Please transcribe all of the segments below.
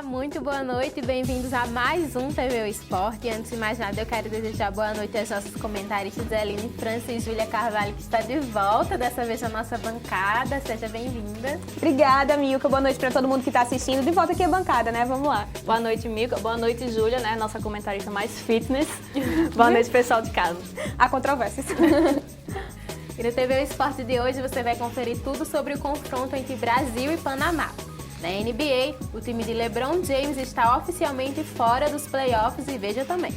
Muito boa noite e bem-vindos a mais um TV Esporte. E antes de mais nada, eu quero desejar boa noite aos nossos comentaristas Eline França e Júlia Carvalho, que está de volta, dessa vez na nossa bancada. Seja bem-vinda. Obrigada, Milka. Boa noite para todo mundo que está assistindo. De volta aqui à bancada, né? Vamos lá. Boa noite, Milka. Boa noite, Júlia, né? Nossa comentarista mais fitness. Boa noite, pessoal de casa. Há controvérsias. E no TV Esporte de hoje você vai conferir tudo sobre o confronto entre Brasil e Panamá. Na NBA, o time de LeBron James está oficialmente fora dos playoffs e veja também.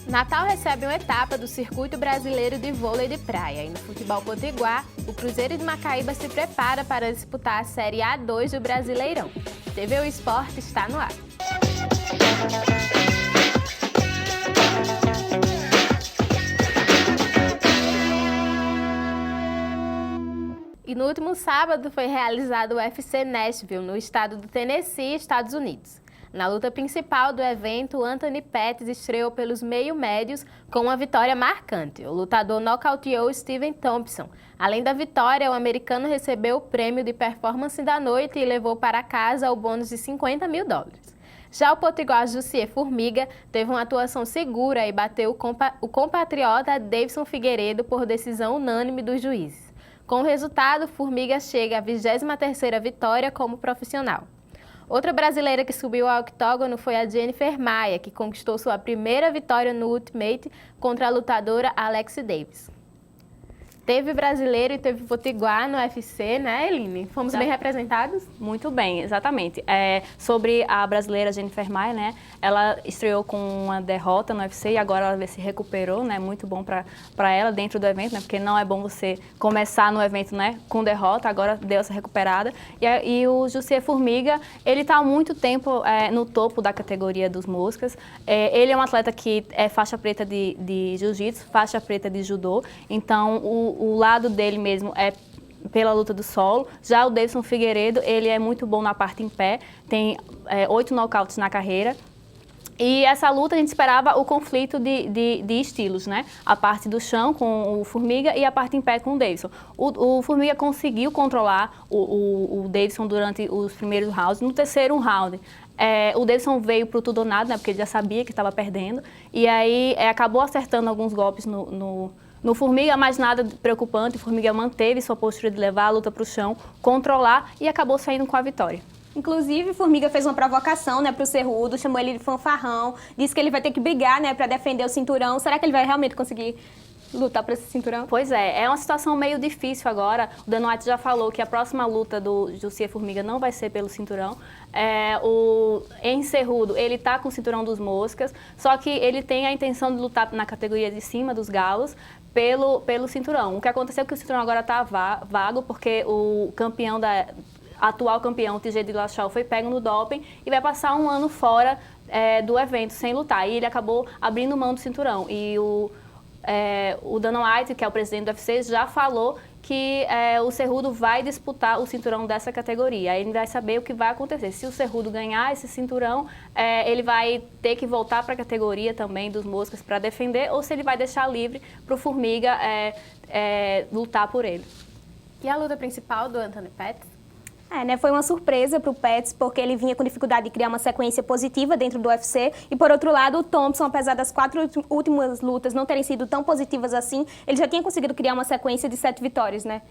Natal recebe uma etapa do Circuito Brasileiro de Vôlei de Praia e no futebol potiguar, o Cruzeiro de Macaíba se prepara para disputar a Série A2 do Brasileirão. TV O Esporte está no ar. E no último sábado foi realizado o UFC Nashville, no estado do Tennessee, Estados Unidos. Na luta principal do evento, Anthony Pettis estreou pelos meio-médios com uma vitória marcante. O lutador nocauteou Steven Thompson. Além da vitória, o americano recebeu o prêmio de performance da noite e levou para casa o bônus de $50 mil. Já o potiguar Jussier Formiga teve uma atuação segura e bateu o compatriota Davidson Figueiredo por decisão unânime dos juízes. Com o resultado, Formiga chega à 23ª vitória como profissional. Outra brasileira que subiu ao octógono foi a Jennifer Maia, que conquistou sua primeira vitória no Ultimate contra a lutadora Alexi Davis. Teve brasileiro e teve potiguar no UFC, né, Eline? Fomos bem representados? Muito bem, exatamente. Sobre a brasileira Jennifer Maia, né? Ela estreou com uma derrota no UFC e agora ela se recuperou, né? Muito bom para ela dentro do evento, né? Porque não é bom você começar no evento, né, com derrota, agora deu essa recuperada. E o Jussier Formiga, ele está há muito tempo no topo da categoria dos moscas. Ele é um atleta que é faixa preta de jiu-jitsu, faixa preta de judô, então o lado dele mesmo é pela luta do solo. Já o Davidson Figueiredo, ele é muito bom na parte em pé, tem 8 nocautes na carreira. E essa luta a gente esperava o conflito de estilos, né? A parte do chão com o Formiga e a parte em pé com o Davidson. O Formiga conseguiu controlar o Davidson durante os primeiros rounds. No terceiro round, o Davidson veio pro tudo ou nada, né? Porque ele já sabia que estava perdendo. E aí acabou acertando alguns golpes no Formiga, mas nada preocupante. O Formiga manteve sua postura de levar a luta para o chão, controlar e acabou saindo com a vitória. Inclusive, Formiga fez uma provocação, né, pro Cerrudo, chamou ele de fanfarrão, disse que ele vai ter que brigar, né, para defender o cinturão. Será que ele vai realmente conseguir lutar por esse cinturão? Pois é uma situação meio difícil agora. O Dana White já falou que a próxima luta do Jussier Formiga não vai ser pelo cinturão. O Henry Cerrudo, ele tá com o cinturão dos moscas, só que ele tem a intenção de lutar na categoria de cima dos galos pelo cinturão. O que aconteceu é que o cinturão agora tá vago, porque o campeão atual campeão, TJ Dillashaw, foi pego no doping e vai passar um ano fora do evento, sem lutar. E ele acabou abrindo mão do cinturão. E o Dana White, que é o presidente do UFC, já falou que o Cerrudo vai disputar o cinturão dessa categoria. Aí ele vai saber o que vai acontecer. Se o Cerrudo ganhar esse cinturão, ele vai ter que voltar para a categoria também dos moscas para defender, ou se ele vai deixar livre para o Formiga lutar por ele. E a luta principal do Anthony Pettis? Né, foi uma surpresa para o Pettis, porque ele vinha com dificuldade de criar uma sequência positiva dentro do UFC. E, por outro lado, o Thompson, apesar das 4 últimas lutas não terem sido tão positivas assim, ele já tinha conseguido criar uma sequência de 7 vitórias, né?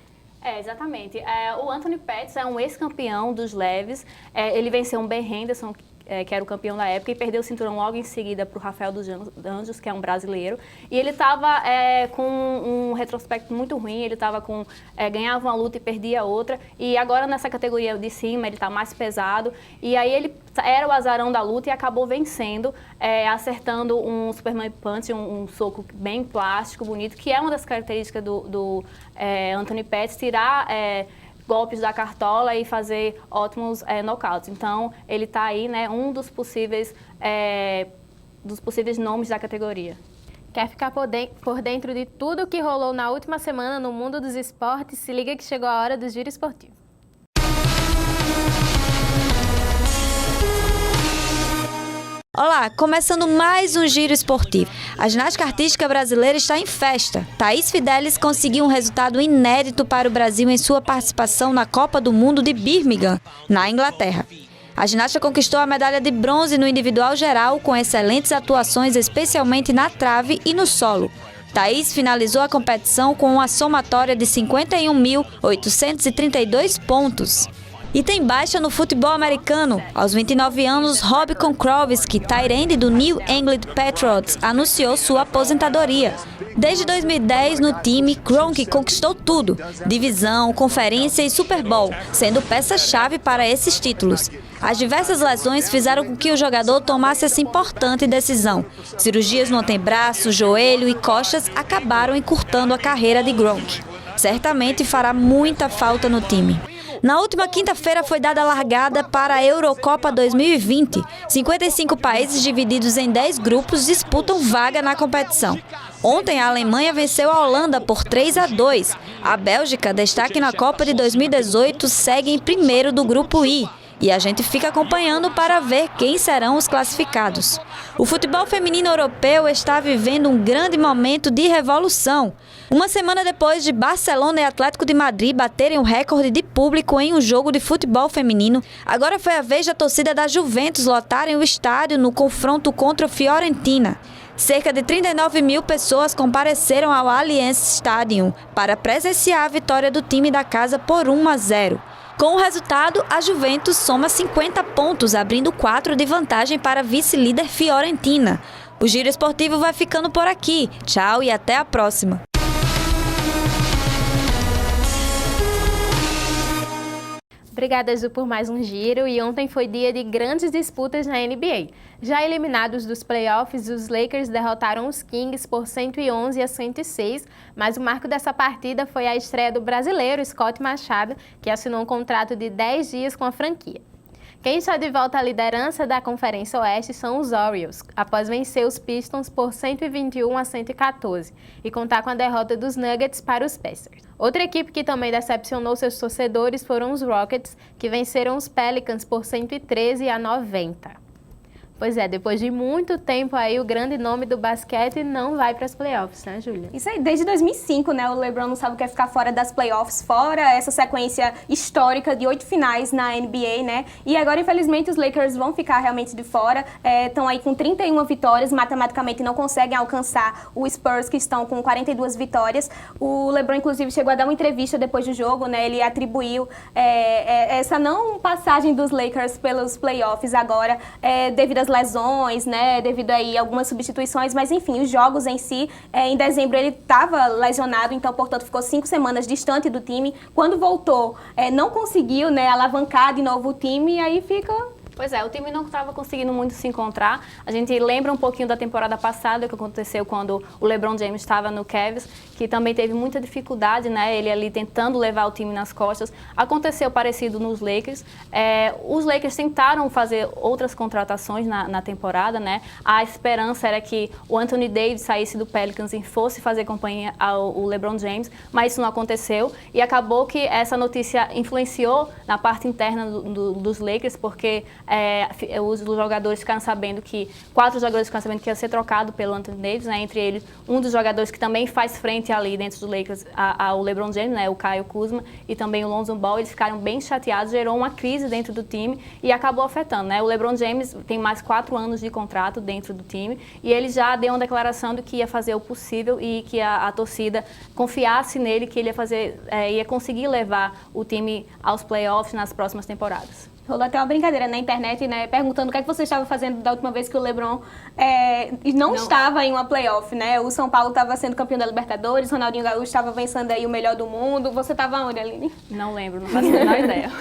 Exatamente. O Anthony Pettis é um ex-campeão dos leves. Ele venceu um Ben Henderson, que era o campeão da época, e perdeu o cinturão logo em seguida para o Rafael dos Anjos, que é um brasileiro. E ele estava com um retrospecto muito ruim, ele estava ganhava uma luta e perdia outra. E agora nessa categoria de cima ele está mais pesado. E aí ele era o azarão da luta e acabou vencendo, acertando um Superman Punch, um soco bem plástico, bonito, que é uma das características do Anthony Pettis, tirar golpes da cartola e fazer ótimos nocautes. Então, ele está aí, né, um dos possíveis nomes da categoria. Quer ficar por dentro de tudo o que rolou na última semana no mundo dos esportes? Se liga que chegou a hora do Giro Esportivo. Olá, começando mais um Giro Esportivo. A ginástica artística brasileira está em festa. Thaís Fidelis conseguiu um resultado inédito para o Brasil em sua participação na Copa do Mundo de Birmingham, na Inglaterra. A ginasta conquistou a medalha de bronze no individual geral com excelentes atuações, especialmente na trave e no solo. Thaís finalizou a competição com uma somatória de 51.832 pontos. E tem baixa no futebol americano. Aos 29 anos, Rob Gronkowski, tight end do New England Patriots, anunciou sua aposentadoria. Desde 2010, no time, Gronk conquistou tudo: divisão, conferência e Super Bowl, sendo peça-chave para esses títulos. As diversas lesões fizeram com que o jogador tomasse essa importante decisão. Cirurgias no antebraço, joelho e costas acabaram encurtando a carreira de Gronk. Certamente fará muita falta no time. Na última quinta-feira foi dada a largada para a Eurocopa 2020. 55 países divididos em 10 grupos disputam vaga na competição. Ontem, a Alemanha venceu a Holanda por 3-2. A Bélgica, destaque na Copa de 2018, segue em primeiro do grupo I. E a gente fica acompanhando para ver quem serão os classificados. O futebol feminino europeu está vivendo um grande momento de revolução. Uma semana depois de Barcelona e Atlético de Madrid baterem o recorde de público em um jogo de futebol feminino, agora foi a vez da torcida da Juventus lotarem o estádio no confronto contra o Fiorentina. Cerca de 39 mil pessoas compareceram ao Allianz Stadium para presenciar a vitória do time da casa por 1-0. Com o resultado, a Juventus soma 50 pontos, abrindo 4 de vantagem para a vice-líder Fiorentina. O Giro Esportivo vai ficando por aqui. Tchau e até a próxima. Obrigada, Ju, por mais um giro. E ontem foi dia de grandes disputas na NBA. Já eliminados dos playoffs, os Lakers derrotaram os Kings por 111-106, mas o marco dessa partida foi a estreia do brasileiro Scott Machado, que assinou um contrato de 10 dias com a franquia. Quem está de volta à liderança da Conferência Oeste são os Orioles, após vencer os Pistons por 121-114 e contar com a derrota dos Nuggets para os Pacers. Outra equipe que também decepcionou seus torcedores foram os Rockets, que venceram os Pelicans por 113-90. Pois é, depois de muito tempo aí, o grande nome do basquete não vai para as playoffs, né, Júlia? Isso aí, desde 2005, né, o LeBron não sabe o que é ficar fora das playoffs, fora essa sequência histórica de 8 finais na NBA, né, e agora, infelizmente, os Lakers vão ficar realmente de fora, estão aí com 31 vitórias, matematicamente não conseguem alcançar o Spurs, que estão com 42 vitórias. O LeBron, inclusive, chegou a dar uma entrevista depois do jogo, né, ele atribuiu essa não passagem dos Lakers pelos playoffs agora, devido às lesões, né, devido aí a algumas substituições, mas enfim, os jogos em si, em dezembro ele estava lesionado, então, portanto, ficou 5 semanas distante do time. Quando voltou, não conseguiu, né, alavancar de novo o time, e aí fica... Pois é, o time não estava conseguindo muito se encontrar. A gente lembra um pouquinho da temporada passada, que aconteceu quando o LeBron James estava no Cavs, que também teve muita dificuldade, né? Ele ali tentando levar o time nas costas. Aconteceu parecido nos Lakers. Os Lakers tentaram fazer outras contratações na temporada, né? A esperança era que o Anthony Davis saísse do Pelicans e fosse fazer companhia ao LeBron James, mas isso não aconteceu. E acabou que essa notícia influenciou na parte interna dos Lakers, porque os jogadores ficaram sabendo que 4 jogadores ficaram sabendo que ia ser trocado pelo Anthony Davis, né? Entre eles um dos jogadores que também faz frente ali dentro dos Lakers ao LeBron James, né? O Kyle Kuzma e também o Lonzo Ball. Eles ficaram bem chateados, gerou uma crise dentro do time e acabou afetando, né? O LeBron James tem mais 4 anos de contrato dentro do time e ele já deu uma declaração de que ia fazer o possível e que a torcida confiasse nele, que ele ia conseguir levar o time aos playoffs nas próximas temporadas. Rolou até uma brincadeira na internet, né, perguntando o que é que você estava fazendo da última vez que o LeBron não estava em uma playoff, né? O São Paulo estava sendo campeão da Libertadores, Ronaldinho Gaúcho estava vencendo aí o melhor do mundo. Você estava onde, Aline? Não lembro, não faço a menor ideia.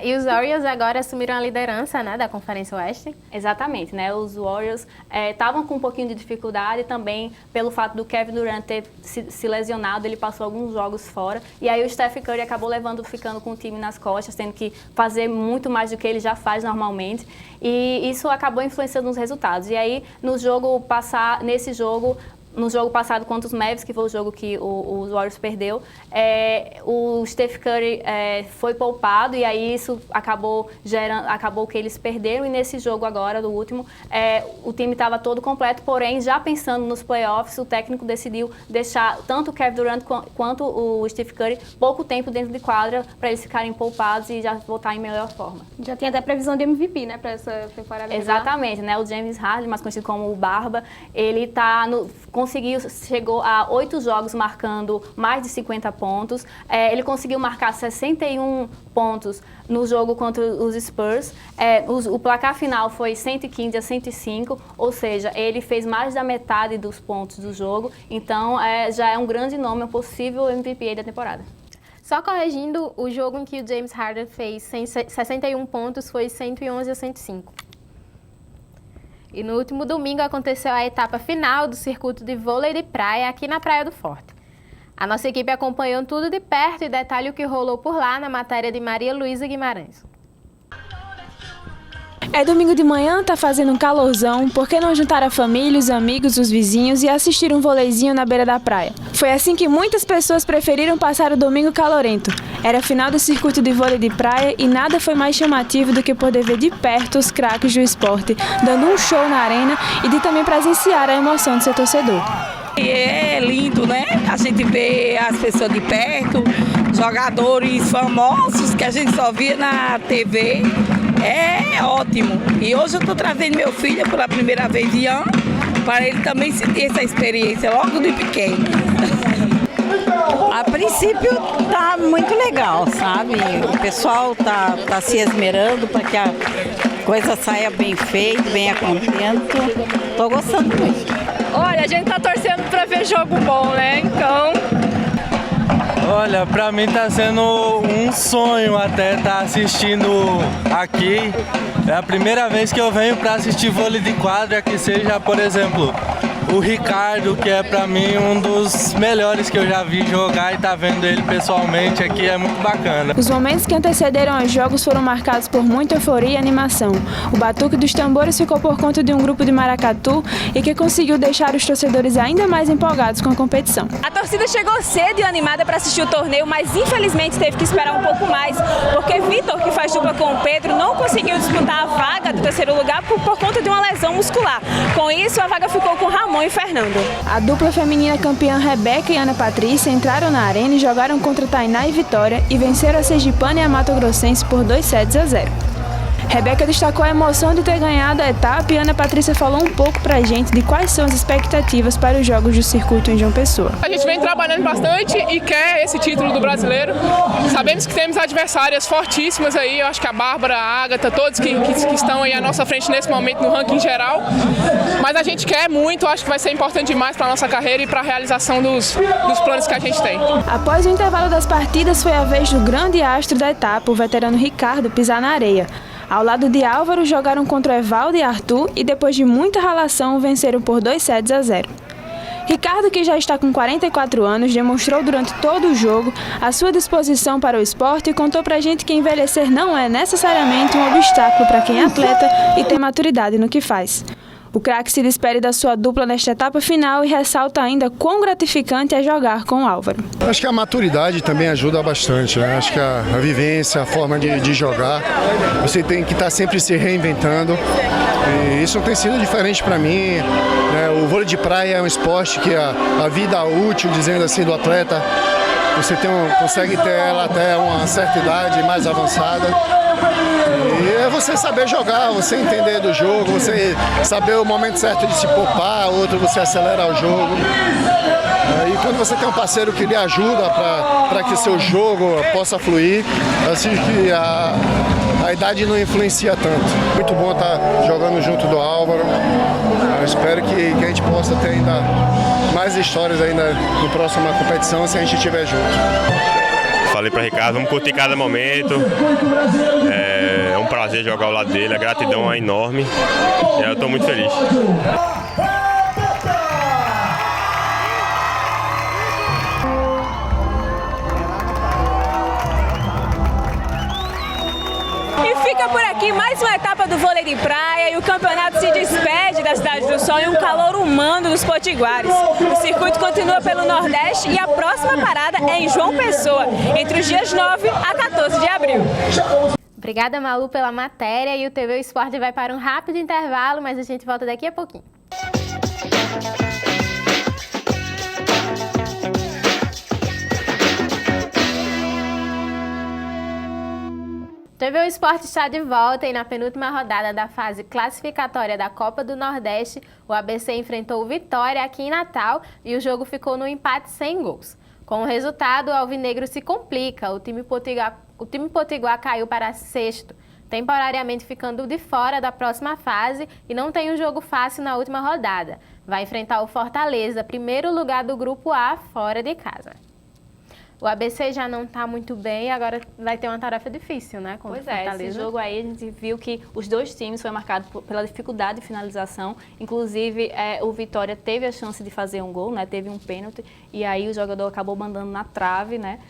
E os Warriors agora assumiram a liderança, né, da Conferência Oeste? Exatamente, né? Os Warriors estavam com um pouquinho de dificuldade também pelo fato do Kevin Durant ter se lesionado, ele passou alguns jogos fora. E aí o Steph Curry acabou ficando com o time nas costas, tendo que fazer muito mais do que ele já faz normalmente. E isso acabou influenciando nos resultados. E aí, nesse jogo, no jogo passado contra os Mavs, que foi o jogo que os Warriors perdeu, o Steph Curry foi poupado e aí isso acabou que eles perderam, e nesse jogo agora, do último, o time estava todo completo, porém, já pensando nos playoffs, o técnico decidiu deixar tanto o Kevin Durant quanto o Steph Curry pouco tempo dentro de quadra para eles ficarem poupados e já voltar em melhor forma. Já tem até previsão de MVP, né, para essa temporada. Exatamente, né? O James Harden, mais conhecido como o Barba, ele chegou a 8 jogos marcando mais de 50 pontos. Ele conseguiu marcar 61 pontos no jogo contra os Spurs. O placar final foi 115-105, ou seja, ele fez mais da metade dos pontos do jogo. Então, já é um grande nome, um possível MVP da temporada. Só corrigindo, o jogo em que o James Harden fez 61 pontos foi 111-105. E no último domingo aconteceu a etapa final do circuito de vôlei de praia aqui na Praia do Forte. A nossa equipe acompanhou tudo de perto e detalha o que rolou por lá na matéria de Maria Luísa Guimarães. É domingo de manhã, tá fazendo um calorzão, por que não juntar a família, os amigos, os vizinhos e assistir um vôleizinho na beira da praia? Foi assim que muitas pessoas preferiram passar o domingo calorento. Era a final do circuito de vôlei de praia e nada foi mais chamativo do que poder ver de perto os craques do esporte, dando um show na arena e de também presenciar a emoção do seu torcedor. É lindo, né? A gente vê as pessoas de perto, jogadores famosos que a gente só via na TV. É ótimo. E hoje eu estou trazendo meu filho pela primeira vez, Ian, para ele também sentir essa experiência logo de pequeno. A princípio tá muito legal, sabe? O pessoal tá se esmerando para que a coisa saia bem feita, bem a contento. Tô gostando muito. Olha, a gente tá torcendo para ver jogo bom, né? Então... Olha, pra mim tá sendo um sonho até estar assistindo aqui. É a primeira vez que eu venho pra assistir vôlei de quadra, que seja, por exemplo, o Ricardo, que é pra mim um dos melhores que eu já vi jogar, e tá vendo ele pessoalmente aqui é muito bacana. Os momentos que antecederam aos jogos foram marcados por muita euforia e animação. O batuque dos tambores ficou por conta de um grupo de maracatu e que conseguiu deixar os torcedores ainda mais empolgados com a competição. A torcida chegou cedo e animada para assistir o torneio, mas infelizmente teve que esperar um pouco mais, porque Vitor, que faz dupla com o Pedro, não conseguiu disputar a vaga do terceiro lugar por conta de uma lesão muscular. Com isso, a vaga ficou com Ramon e Fernando. A dupla feminina campeã Rebeca e Ana Patrícia entraram na arena e jogaram contra Tainá e Vitória e venceram a sergipana e a matogrossense por 2-0. Rebeca destacou a emoção de ter ganhado a etapa e Ana Patrícia falou um pouco pra gente de quais são as expectativas para os jogos do circuito em João Pessoa. A gente vem trabalhando bastante e quer esse título do brasileiro. Sabemos que temos adversárias fortíssimas aí, eu acho que a Bárbara, a Ágata, todos que estão aí à nossa frente nesse momento no ranking geral. Mas a gente quer muito, acho que vai ser importante demais para a nossa carreira e para a realização dos planos que a gente tem. Após o intervalo das partidas, foi a vez do grande astro da etapa, o veterano Ricardo, pisar na areia. Ao lado de Álvaro, jogaram contra Evaldo e Arthur e depois de muita ralação, venceram por 2-0. Ricardo, que já está com 44 anos, demonstrou durante todo o jogo a sua disposição para o esporte e contou pra gente que envelhecer não é necessariamente um obstáculo para quem é atleta e tem maturidade no que faz. O craque se despede da sua dupla nesta etapa final e ressalta ainda quão gratificante é jogar com o Álvaro. Acho que a maturidade também ajuda bastante, né? Acho que a vivência, a forma de jogar, você tem que estar sempre se reinventando. E isso tem sido diferente para mim, né? O vôlei de praia é um esporte que a vida útil, dizendo assim, do atleta, você consegue ter ela até uma certa idade mais avançada. E é você saber jogar, você entender do jogo, você saber o momento certo de se poupar, outro você acelerar o jogo. E quando você tem um parceiro que lhe ajuda para que seu jogo possa fluir, assim que a idade não influencia tanto. Muito bom estar jogando junto do Álvaro. Eu espero que a gente possa ter ainda mais histórias ainda na próxima competição se a gente estiver junto. Falei para Ricardo, vamos curtir cada momento. É um prazer jogar ao lado dele, a gratidão é enorme. E eu estou muito feliz. E fica Fica por aqui mais uma etapa do vôlei de praia e o campeonato se despede da Cidade do Sol em um calor humano dos potiguares. O circuito continua pelo Nordeste e a próxima parada é em João Pessoa, entre os dias 9 a 14 de abril. Obrigada, Malu, pela matéria, e o TV Esporte vai para um rápido intervalo, mas a gente volta daqui a pouquinho. TV Esporte está de volta e na penúltima rodada da fase classificatória da Copa do Nordeste, o ABC enfrentou o Vitória aqui em Natal e o jogo ficou no empate sem gols. Com o resultado, o alvinegro se complica. O time potiguar caiu para sexto, temporariamente ficando de fora da próxima fase e não tem um jogo fácil na última rodada. Vai enfrentar o Fortaleza, primeiro lugar do Grupo A, fora de casa. O ABC já não está muito bem, agora vai ter uma tarefa difícil, né? Contra o Fortaleza. Esse jogo aí a gente viu que os dois times foi marcado pela dificuldade de finalização. Inclusive, o Vitória teve a chance de fazer um gol, né? Teve um pênalti e aí o jogador acabou mandando na trave, né?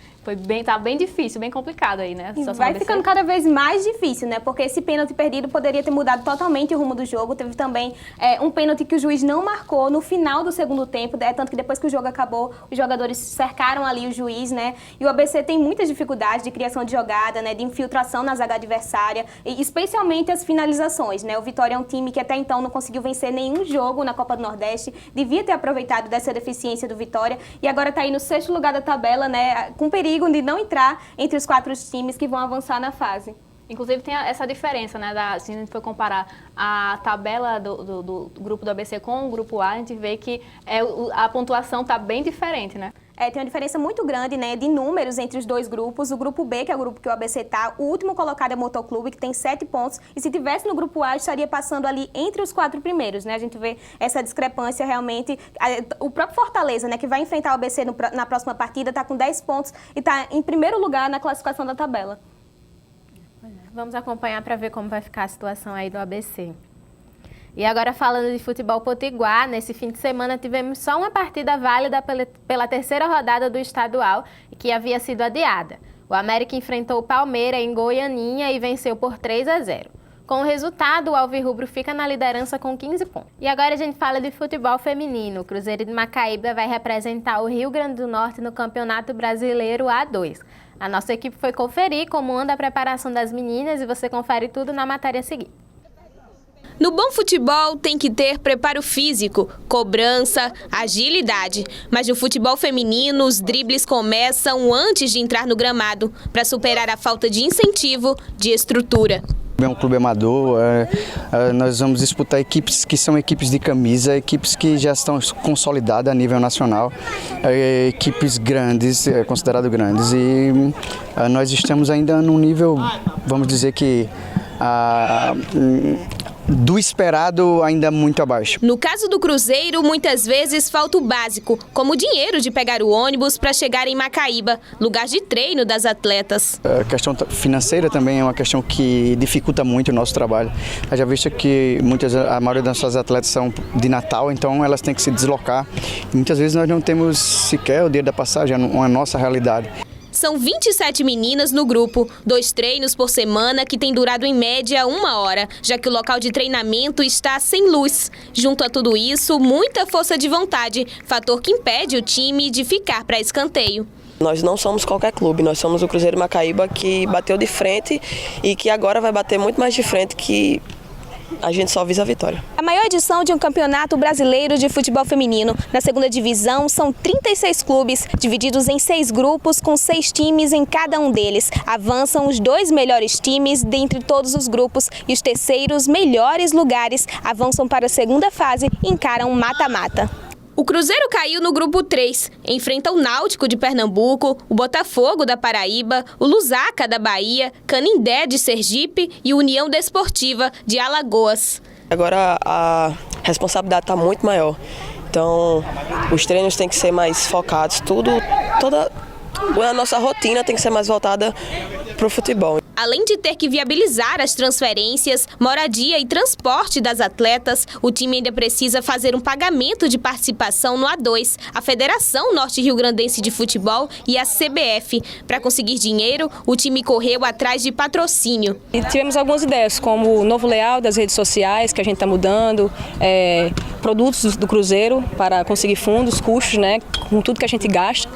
Tá bem difícil, bem complicado aí, né? E vai ficando cada vez mais difícil, né? Porque esse pênalti perdido poderia ter mudado totalmente o rumo do jogo. Teve também um pênalti que o juiz não marcou no final do segundo tempo, tanto que depois que o jogo acabou, os jogadores cercaram ali o juiz, né? E o ABC tem muitas dificuldades de criação de jogada, né? De infiltração na zaga adversária, e especialmente as finalizações, né? O Vitória é um time que até então não conseguiu vencer nenhum jogo na Copa do Nordeste, devia ter aproveitado dessa deficiência do Vitória e agora está aí no sexto lugar da tabela, né? Com perigo de não entrar entre os 4 times que vão avançar na fase. Inclusive tem essa diferença, né? Se a gente for comparar a tabela do grupo do ABC com o grupo A, a gente vê que a pontuação está bem diferente, né? Tem uma diferença muito grande, né, de números entre os dois grupos. O grupo B, que é o grupo que o ABC está, o último colocado é o Motoclube, que tem 7 pontos. E se tivesse no grupo A, estaria passando ali entre os 4 primeiros, né? A gente vê essa discrepância realmente. O próprio Fortaleza, né, que vai enfrentar o ABC na próxima partida, está com 10 pontos e está em primeiro lugar na classificação da tabela. Vamos acompanhar para ver como vai ficar a situação aí do ABC. E agora falando de futebol potiguar, nesse fim de semana tivemos só uma partida válida pela terceira rodada do estadual, que havia sido adiada. O América enfrentou o Palmeiras em Goianinha e venceu por 3-0. Com o resultado, o alvirrubro fica na liderança com 15 pontos. E agora a gente fala de futebol feminino. O Cruzeiro de Macaíba vai representar o Rio Grande do Norte no Campeonato Brasileiro A2. A nossa equipe foi conferir como anda a preparação das meninas e você confere tudo na matéria a seguir. No bom futebol tem que ter preparo físico, cobrança, agilidade. Mas no futebol feminino, os dribles começam antes de entrar no gramado, para superar a falta de incentivo, de estrutura. É um clube amador, nós vamos disputar equipes que são equipes de camisa, equipes que já estão consolidadas a nível nacional, equipes grandes, consideradas grandes, e nós estamos ainda num nível, vamos dizer que do esperado ainda muito abaixo. No caso do Cruzeiro, muitas vezes falta o básico, como o dinheiro de pegar o ônibus para chegar em Macaíba, lugar de treino das atletas. A questão financeira também é uma questão que dificulta muito o nosso trabalho. Já visto que a maioria das nossas atletas são de Natal, então elas têm que se deslocar. E muitas vezes nós não temos sequer o dinheiro da passagem, é a nossa realidade. São 27 meninas no grupo, 2 treinos por semana que tem durado em média 1 hora, já que o local de treinamento está sem luz. Junto a tudo isso, muita força de vontade, fator que impede o time de ficar para escanteio. Nós não somos qualquer clube, nós somos o Cruzeiro Macaíba que bateu de frente e que agora vai bater muito mais de frente, que a gente só visa a vitória. A maior edição de um campeonato brasileiro de futebol feminino. Na segunda divisão, são 36 clubes, divididos em 6 grupos, com 6 times em cada um deles. Avançam os 2 melhores times dentre todos os grupos e os terceiros melhores lugares avançam para a segunda fase e encaram um mata-mata. O Cruzeiro caiu no grupo 3, enfrenta o Náutico de Pernambuco, o Botafogo da Paraíba, o Lusaka da Bahia, Canindé de Sergipe e União Desportiva de Alagoas. Agora a responsabilidade está muito maior, então os treinos têm que ser mais focados, toda a nossa rotina tem que ser mais voltada para o futebol. Além de ter que viabilizar as transferências, moradia e transporte das atletas, o time ainda precisa fazer um pagamento de participação no A2, a Federação Norte-Rio-Grandense de Futebol e a CBF. Para conseguir dinheiro, o time correu atrás de patrocínio. E tivemos algumas ideias, como o novo layout das redes sociais, que a gente está mudando, produtos do Cruzeiro para conseguir fundos, custos, né, com tudo que a gente gasta.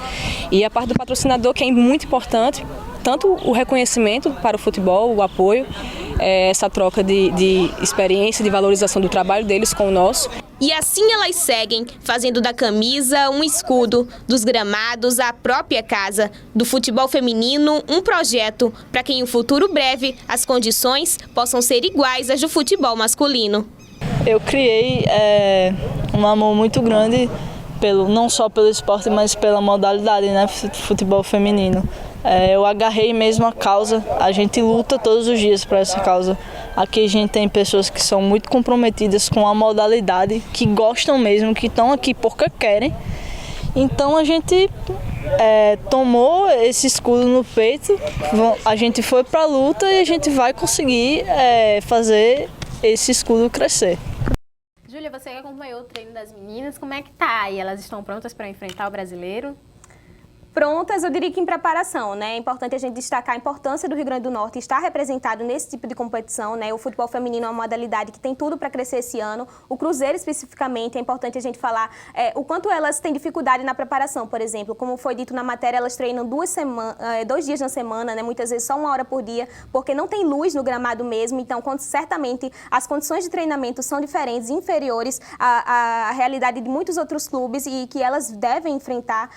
E a parte do patrocinador, que é muito importante, tanto o reconhecimento para o futebol, o apoio, essa troca de experiência, de valorização do trabalho deles com o nosso. E assim elas seguem, fazendo da camisa um escudo, dos gramados a própria casa, do futebol feminino um projeto, para que em um futuro breve as condições possam ser iguais às do futebol masculino. Eu criei um amor muito grande, não só pelo esporte, mas pela modalidade, né, futebol feminino. Eu agarrei mesmo a causa, a gente luta todos os dias para essa causa. Aqui a gente tem pessoas que são muito comprometidas com a modalidade, que gostam mesmo, que estão aqui porque querem. Então a gente tomou esse escudo no peito, a gente foi para a luta e a gente vai conseguir fazer esse escudo crescer. Júlia, você que acompanhou o treino das meninas, como é que tá? E elas estão prontas para enfrentar o brasileiro? Prontas, eu diria que em preparação, né? É importante a gente destacar a importância do Rio Grande do Norte estar representado nesse tipo de competição, né? O futebol feminino é uma modalidade que tem tudo para crescer esse ano. O Cruzeiro, especificamente, é importante a gente falar o quanto elas têm dificuldade na preparação, por exemplo. Como foi dito na matéria, elas treinam 2 dias na semana, né? Muitas vezes só 1 hora por dia, porque não tem luz no gramado mesmo. Então, certamente, as condições de treinamento são diferentes, inferiores à realidade de muitos outros clubes e que elas devem enfrentar,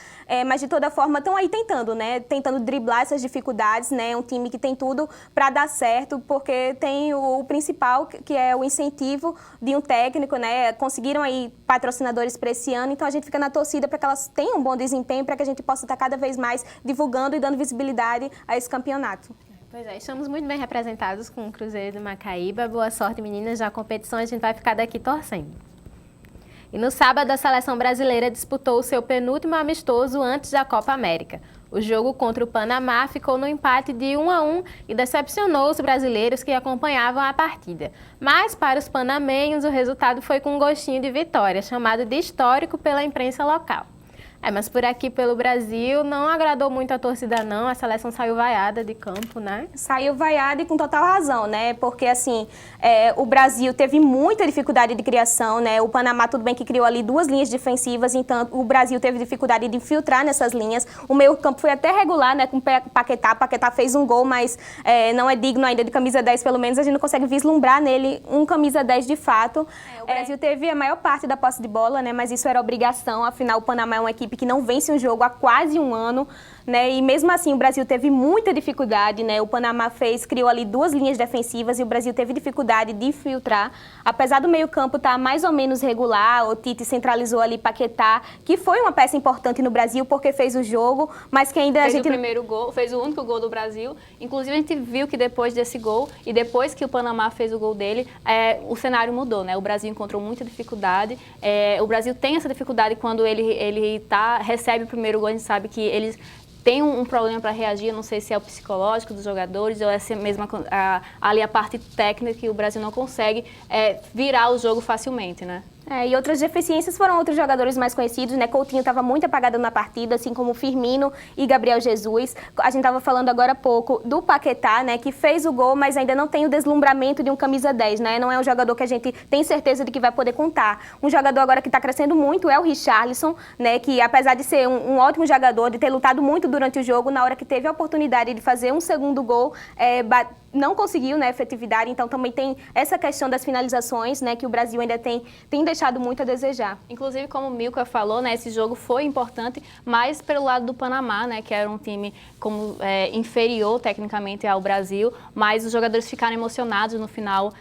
mas de toda forma, estão aí tentando, né? Tentando driblar essas dificuldades, né? É um time que tem tudo para dar certo, porque tem o principal, que é o incentivo de um técnico, né? Conseguiram aí patrocinadores para esse ano, então a gente fica na torcida para que elas tenham um bom desempenho, para que a gente possa estar cada vez mais divulgando e dando visibilidade a esse campeonato. Pois é, estamos muito bem representados com o Cruzeiro do Macaíba. Boa sorte, meninas, já a competição, a gente vai ficar daqui torcendo. E no sábado, a seleção brasileira disputou o seu penúltimo amistoso antes da Copa América. O jogo contra o Panamá ficou no empate de 1-1 e decepcionou os brasileiros que acompanhavam a partida. Mas, para os panamenhos, o resultado foi com um gostinho de vitória, chamado de histórico pela imprensa local. Mas por aqui, pelo Brasil, não agradou muito a torcida, não. A seleção saiu vaiada de campo, né? Saiu vaiada e com total razão, né? Porque, assim, o Brasil teve muita dificuldade de criação, né? O Panamá, tudo bem que criou ali 2 linhas defensivas, então o Brasil teve dificuldade de infiltrar nessas linhas. O meio campo foi até regular, né? Com o Paquetá. Paquetá fez um gol, mas não é digno ainda de camisa 10, pelo menos. A gente não consegue vislumbrar nele um camisa 10 de fato. O Brasil teve a maior parte da posse de bola, né? Mas isso era obrigação, afinal o Panamá é uma equipe que não vence um jogo há quase 1 ano, né? E mesmo assim o Brasil teve muita dificuldade, né? O Panamá criou ali 2 linhas defensivas e o Brasil teve dificuldade de filtrar. Apesar do meio-campo estar mais ou menos regular, o Tite centralizou ali Paquetá, que foi uma peça importante no Brasil porque fez o jogo, mas que ainda fez o primeiro gol, fez o único gol do Brasil. Inclusive a gente viu que depois desse gol e depois que o Panamá fez o gol dele, o cenário mudou, né? O Brasil encontrou muita dificuldade. O Brasil tem essa dificuldade quando ele recebe o primeiro gol, a gente sabe que eles tem um problema para reagir, não sei se é o psicológico dos jogadores ou essa mesma ali a parte técnica que o Brasil não consegue virar o jogo facilmente, né? E outras deficiências foram outros jogadores mais conhecidos, né? Coutinho estava muito apagado na partida, assim como Firmino e Gabriel Jesus. A gente estava falando agora há pouco do Paquetá, né? Que fez o gol, mas ainda não tem o deslumbramento de um camisa 10, né? Não é um jogador que a gente tem certeza de que vai poder contar. Um jogador agora que está crescendo muito é o Richarlison, né? Que apesar de ser um ótimo jogador, de ter lutado muito durante o jogo, na hora que teve a oportunidade de fazer um segundo gol, não conseguiu, né, efetividade, então também tem essa questão das finalizações, né, que o Brasil ainda tem deixado muito a desejar. Inclusive, como o Milka falou, né, esse jogo foi importante, mas pelo lado do Panamá, né, que era um time inferior tecnicamente ao Brasil, mas os jogadores ficaram emocionados no final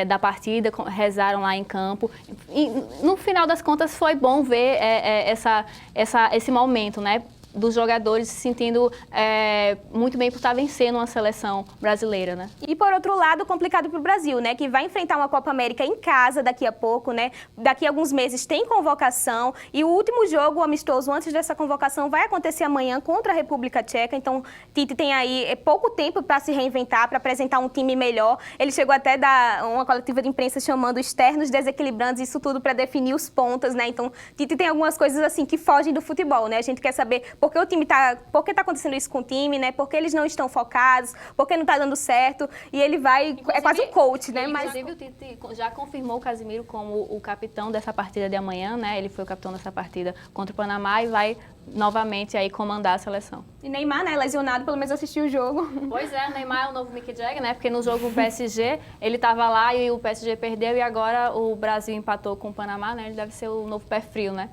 da partida, rezaram lá em campo. E no final das contas foi bom ver esse momento, né? dos jogadores se sentindo muito bem por estar vencendo uma seleção brasileira, né? E por outro lado, complicado para o Brasil, né? Que vai enfrentar uma Copa América em casa daqui a pouco, né? Daqui a alguns meses tem convocação e o último jogo amistoso antes dessa convocação vai acontecer amanhã contra a República Tcheca. Então, Tite tem aí pouco tempo para se reinventar, para apresentar um time melhor. Ele chegou até a dar uma coletiva de imprensa chamando externos desequilibrantes, isso tudo para definir os pontas, né? Então, Tite tem algumas coisas assim que fogem do futebol, né? A gente quer saber por que o time por que tá acontecendo isso com o time, né? Por que eles não estão focados, por que não tá dando certo. E ele vai, inclusive, é quase um coach, né? Inclusive, o Tite já confirmou o Casimiro como o capitão dessa partida de amanhã, né? Ele foi o capitão dessa partida contra o Panamá e vai novamente aí comandar a seleção. E Neymar, né, lesionado, pelo menos assistiu o jogo. Pois é, o Neymar é o novo Mick Jagger, né? Porque no jogo do PSG, ele estava lá e o PSG perdeu e agora o Brasil empatou com o Panamá, né? Ele deve ser o novo pé frio, né?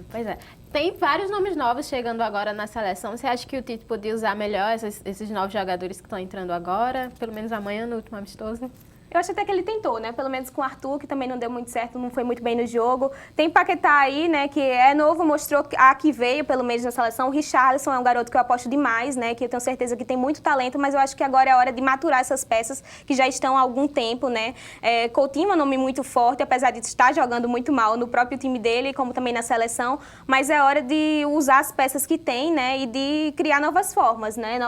Pois é. Tem vários nomes novos chegando agora na seleção. Você acha que o Tite podia usar melhor esses novos jogadores que estão entrando agora? Pelo menos amanhã, no último amistoso? Eu acho até que ele tentou, né? Pelo menos com o Arthur, que também não deu muito certo, não foi muito bem no jogo. Tem Paquetá aí, né? Que é novo, mostrou que veio pelo menos na seleção. O Richarlison é um garoto que eu aposto demais, né? Que eu tenho certeza que tem muito talento, mas eu acho que agora é a hora de maturar essas peças que já estão há algum tempo, né? Coutinho é um nome muito forte, apesar de estar jogando muito mal no próprio time dele, como também na seleção. Mas é hora de usar as peças que tem, né? E de criar novas formas, né?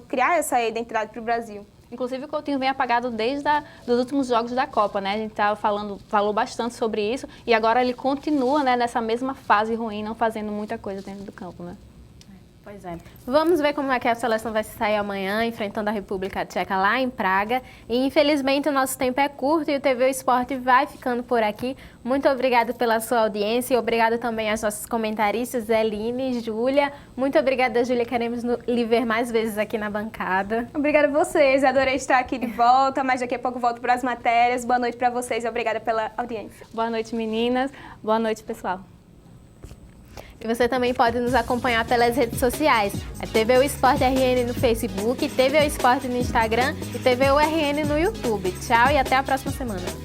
Criar essa identidade para o Brasil. Inclusive, o Coutinho vem apagado desde os últimos jogos da Copa, né? A gente falou bastante sobre isso e agora ele continua, né, nessa mesma fase ruim, não fazendo muita coisa dentro do campo, né? Pois é. Vamos ver como é que a seleção vai se sair amanhã, enfrentando a República Tcheca lá em Praga. E, infelizmente, o nosso tempo é curto e o TV Esporte vai ficando por aqui. Muito obrigada pela sua audiência e obrigada também às nossas comentaristas, Eline e Júlia. Muito obrigada, Júlia. Queremos lhe ver mais vezes aqui na bancada. Obrigada a vocês. Adorei estar aqui de volta, mas daqui a pouco volto para as matérias. Boa noite para vocês e obrigada pela audiência. Boa noite, meninas. Boa noite, pessoal. E você também pode nos acompanhar pelas redes sociais. É TV O Esporte RN no Facebook, TV O Esporte no Instagram e TV O RN no YouTube. Tchau e até a próxima semana.